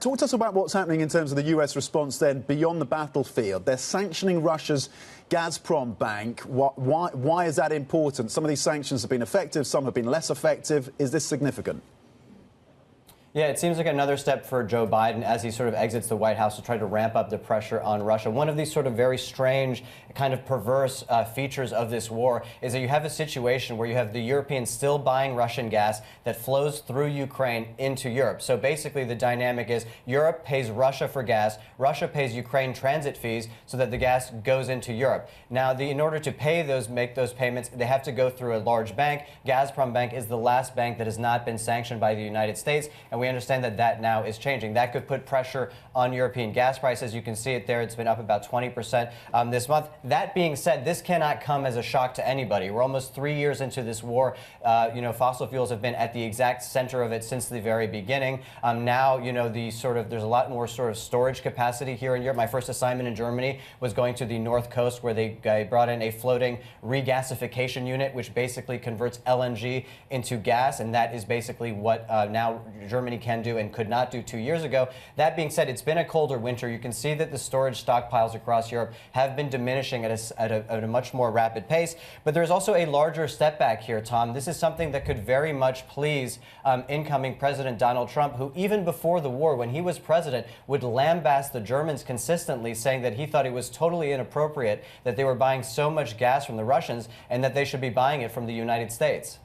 Talk to us about what's happening in terms of the US response then beyond the battlefield. They're sanctioning Russia's Gazprombank. Why is that important? Some of these sanctions have been effective, some have been less effective. Is this significant? Yeah, it seems like another step for Joe Biden as he sort of exits the White House to try to ramp up the pressure on Russia. One of these sort of very strange, kind of perverse features of this war is that you have a situation where you have the Europeans still buying Russian gas that flows through Ukraine into Europe. So basically the dynamic is Europe pays Russia for gas, Russia pays Ukraine transit fees so that the gas goes into Europe. Now, in order to make those payments, they have to go through a large bank. Gazprombank is the last bank that has not been sanctioned by the United States, and we understand that that now is changing. That could put pressure on European gas prices. You can see it there. It's been up about 20% this month. That being said, this cannot come as a shock to anybody. We're almost 3 years into this war. Fossil fuels have been at the exact center of it since the very beginning. Now, there's a lot more sort of storage capacity here in Europe. My first assignment in Germany was going to the North Coast, where they brought in a floating regasification unit, which basically converts LNG into gas, and that is basically what now Germany can do and could not do 2 years ago. That being said, it's been a colder winter. You can see that the storage stockpiles across Europe have been diminishing at a much more rapid pace. But there's also a larger step back here, Tom. This is something that could very much please incoming President Donald Trump, who even before the war, when he was president, would lambast the Germans consistently, saying that he thought it was totally inappropriate that they were buying so much gas from the Russians and that they should be buying it from the United States.